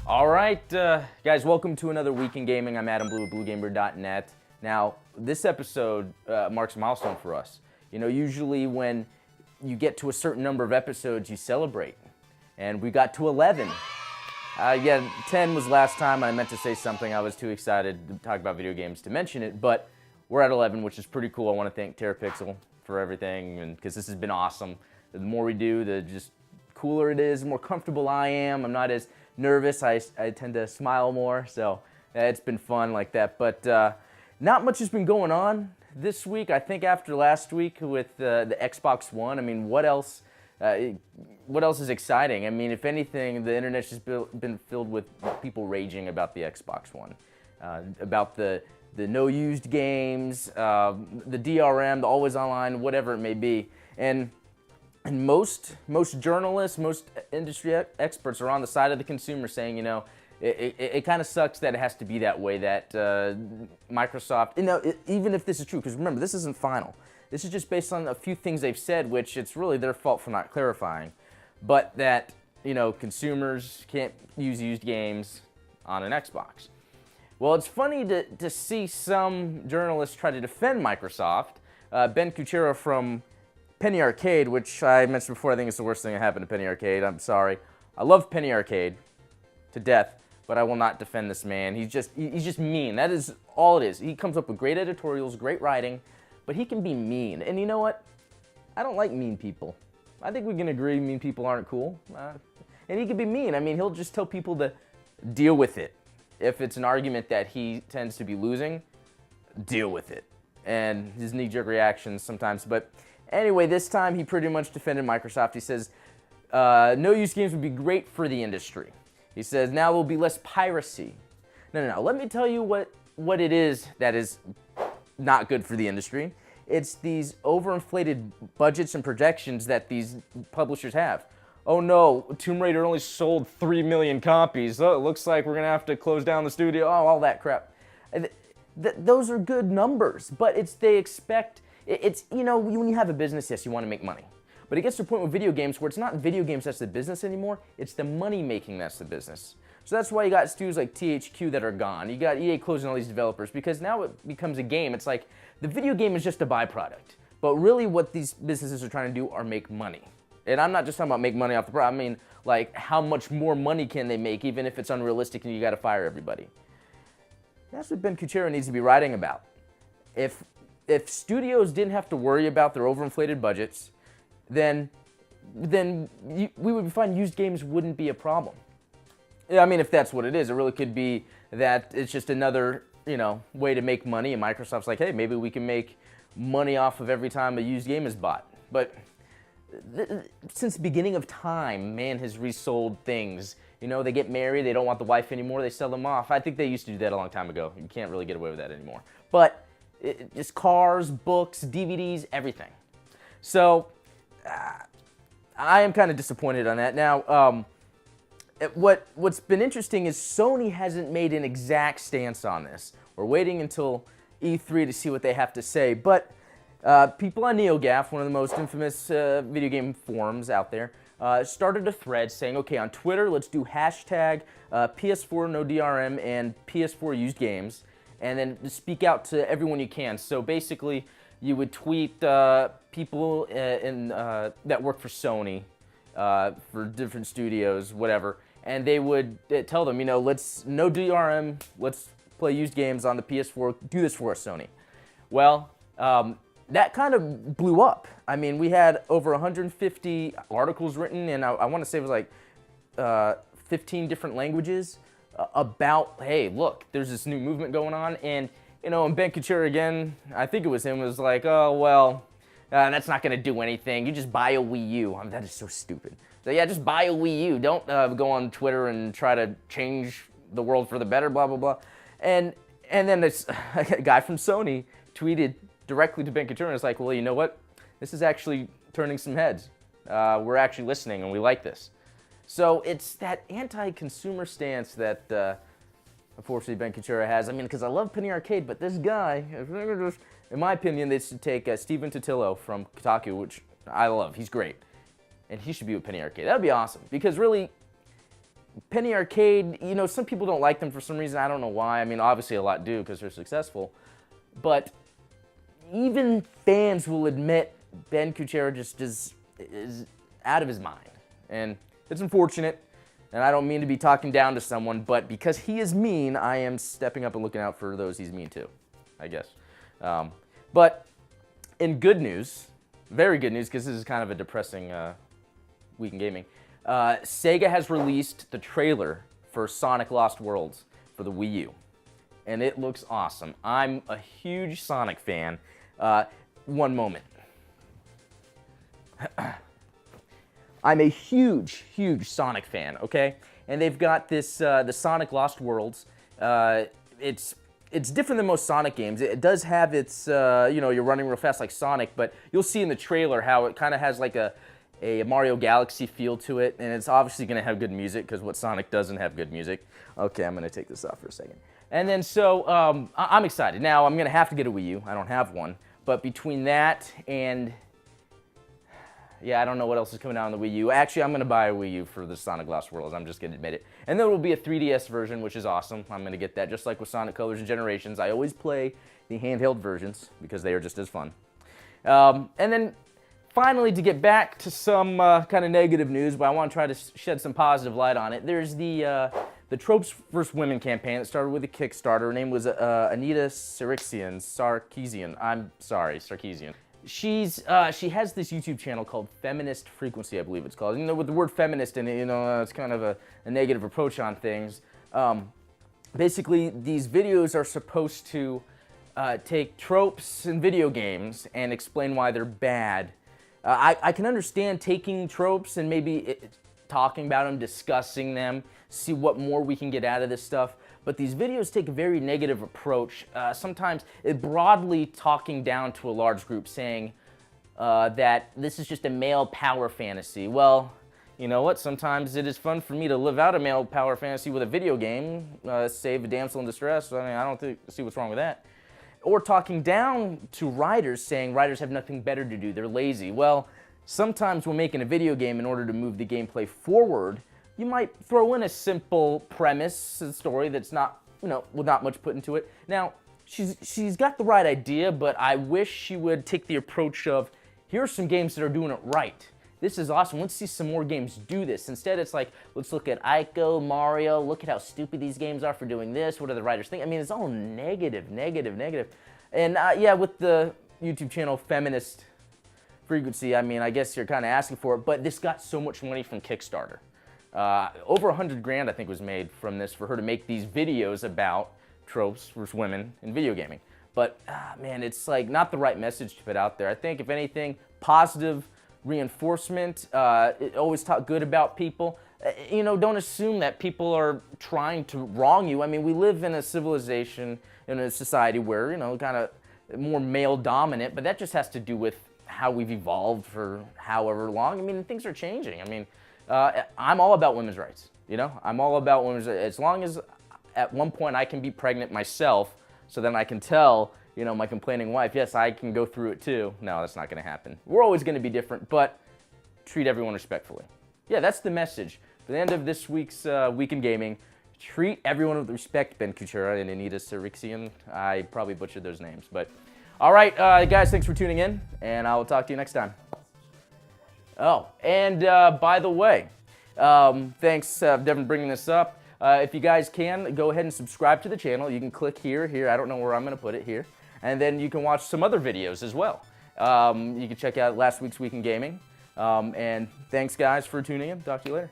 All right, guys, welcome to another week in gaming. I'm Adam Blue at BlueGamer.net. Now, this episode marks a milestone for us. You know, usually when you get to a certain number of episodes, you celebrate. And we got to 11. 10 was last time. I meant to say something. I was too excited to talk about video games to mention it, but we're at 11, which is pretty cool. I want to thank Terrapixel for everything, and because this has been awesome. The more we do, the just cooler it is, the more comfortable I am. I'm not as nervous. I tend to smile more, so it's been fun like that. But not much has been going on this week. I think after last week with the Xbox One, I mean, what else is exciting? I mean, if anything, the internet's just been filled with people raging about the Xbox One, about the no used games, the DRM, the always online, whatever it may be, and most journalists, most industry experts are on the side of the consumer, saying, you know, it kind of sucks that it has to be that way. That Microsoft, you know, even if this is true, because remember, this isn't final. This is just based on a few things they've said, which it's really their fault for not clarifying. But that, you know, consumers can't use used games on an Xbox. Well, it's funny to see some journalists try to defend Microsoft. Ben Kuchera from Penny Arcade, which I mentioned before, I think it's the worst thing that happened to Penny Arcade. I'm sorry. I love Penny Arcade to death, but I will not defend this man. He's just mean. That is all it is. He comes up with great editorials, great writing, but he can be mean. And you know what? I don't like mean people. I think we can agree mean people aren't cool. And he can be mean. I mean, he'll just tell people to deal with it. If it's an argument that he tends to be losing, deal with it. And his knee-jerk reactions sometimes. But anyway, this time he pretty much defended Microsoft. He says, no-use games would be great for the industry. He says, now there will be less piracy. No. Let me tell you what it is that is not good for the industry. It's these overinflated budgets and projections that these publishers have. Oh no, Tomb Raider only sold 3 million copies. Oh, it looks like we're going to have to close down the studio. Oh, all that crap. Those are good numbers, but they expect, you know, when you have a business, yes, you want to make money. But it gets to a point with video games where it's not video games that's the business anymore, it's the money making that's the business. So that's why you got studios like THQ that are gone. You got EA closing all these developers because now it becomes a game. It's like the video game is just a byproduct. But really what these businesses are trying to do are make money. And I'm not just talking about make money off the product. I mean, like, how much more money can they make even if it's unrealistic and you got to fire everybody? That's what Ben Kuchera needs to be writing about. If studios didn't have to worry about their overinflated budgets, then we would be fine. Used games wouldn't be a problem. I mean, if that's what it is, it really could be that it's just another, you know, way to make money, and Microsoft's like, hey, maybe we can make money off of every time a used game is bought. But since the beginning of time, man has resold things. You know, they get married, they don't want the wife anymore, they sell them off. I think they used to do that a long time ago. You can't really get away with that anymore. But just cars, books, DVDs, everything. So I am kind of disappointed on that. Now, what's been interesting is Sony hasn't made an exact stance on this. We're waiting until E3 to see what they have to say. But people on NeoGAF, one of the most infamous video game forums out there, started a thread saying, okay, on Twitter, let's do hashtag PS4 no DRM and PS4 used games, and then speak out to everyone you can. So basically, you would tweet people that work for Sony, for different studios, whatever, and they would tell them, you know, let's no DRM, let's play used games on the PS4, do this for us, Sony. Well, that kind of blew up. I mean, we had over 150 articles written, and I want to say it was like 15 different languages about, hey, look, there's this new movement going on, and, you know, and Ben Kuchera again, I think it was him, was like, oh, well, that's not going to do anything. You just buy a Wii U. I mean, that is so stupid. So yeah, just buy a Wii U. Don't go on Twitter and try to change the world for the better, blah, blah, blah. And then this guy from Sony tweeted directly to Ben Kuchera and was like, well, you know what? This is actually turning some heads. We're actually listening and we like this. So it's that anti-consumer stance that unfortunately Ben Kuchera has. I mean, because I love Penny Arcade, but this guy, in my opinion, they should take Stephen Totillo from Kotaku, which I love. He's great. And he should be with Penny Arcade. That would be awesome. Because really, Penny Arcade, you know, some people don't like them for some reason. I don't know why. I mean, obviously a lot do because they're successful. But even fans will admit Ben Kuchera just is out of his mind. And it's unfortunate. And I don't mean to be talking down to someone, but because he is mean, I am stepping up and looking out for those he's mean to, I guess. But in good news, very good news, because this is kind of a depressing week in gaming, Sega has released the trailer for Sonic Lost Worlds for the Wii U. And it looks awesome. I'm a huge Sonic fan. One moment. I'm a huge, huge Sonic fan, okay? And they've got this, the Sonic Lost Worlds. It's different than most Sonic games. It does have its, you know, you're running real fast like Sonic, but you'll see in the trailer how it kind of has like a Mario Galaxy feel to it, and it's obviously going to have good music, because what Sonic doesn't have good music. Okay, I'm going to take this off for a second. And then so, I'm excited. Now, I'm going to have to get a Wii U. I don't have one. But between that and... yeah, I don't know what else is coming out on the Wii U. Actually, I'm going to buy a Wii U for the Sonic Lost Worlds. I'm just going to admit it. And there will be a 3DS version, which is awesome. I'm going to get that, just like with Sonic Colors and Generations. I always play the handheld versions because they are just as fun. And then, finally, to get back to some kind of negative news, but I want to try to shed some positive light on it. There's the Tropes vs. Women campaign that started with a Kickstarter. Her name was Anita Sarkeesian. I'm sorry, Sarkeesian. She has this YouTube channel called Feminist Frequency, I believe it's called. You know, with the word feminist in it, you know, it's kind of a negative approach on things. Basically, these videos are supposed to take tropes in video games and explain why they're bad. I can understand taking tropes and maybe talking about them, discussing them, see what more we can get out of this stuff. But these videos take a very negative approach, sometimes broadly talking down to a large group, saying that this is just a male power fantasy. Well, you know what? Sometimes it is fun for me to live out a male power fantasy with a video game, save a damsel in distress. I mean, I don't see what's wrong with that. Or talking down to writers, saying writers have nothing better to do, they're lazy. Well, sometimes when making a video game, in order to move the gameplay forward, you might throw in a simple premise, a story that's not, you know, with not much put into it. Now, she's got the right idea, but I wish she would take the approach of, here are some games that are doing it right. This is awesome. Let's see some more games do this. Instead, it's like, let's look at Ico, Mario. Look at how stupid these games are for doing this. What do the writers think? I mean, it's all negative, negative, negative. And yeah, with the YouTube channel Feminist Frequency, I mean, I guess you're kind of asking for it, but this got so much money from Kickstarter. Over 100 grand, I think, was made from this for her to make these videos about tropes versus women in video gaming. But, man, it's like not the right message to put out there. I think, if anything, positive reinforcement, always talk good about people. You know, don't assume that people are trying to wrong you. I mean, we live in a civilization, in a society where, you know, kind of more male dominant, but that just has to do with how we've evolved for however long. I mean, things are changing. I mean, I'm all about women's rights, you know? I'm all about women's rights. As long as at one point I can be pregnant myself, so then I can tell, you know, my complaining wife, yes, I can go through it too. No, that's not going to happen. We're always going to be different, but treat everyone respectfully. Yeah, that's the message. For the end of this week's Week in Gaming, treat everyone with respect, Ben Kuchera and Anita Sarkeesian. I probably butchered those names, but all right, guys, thanks for tuning in, and I will talk to you next time. Oh, and by the way, thanks, Devin, bringing this up. If you guys can, go ahead and subscribe to the channel. You can click here. I don't know where I'm going to put it here. And then you can watch some other videos as well. You can check out last week's Week in Gaming. And thanks, guys, for tuning in. Talk to you later.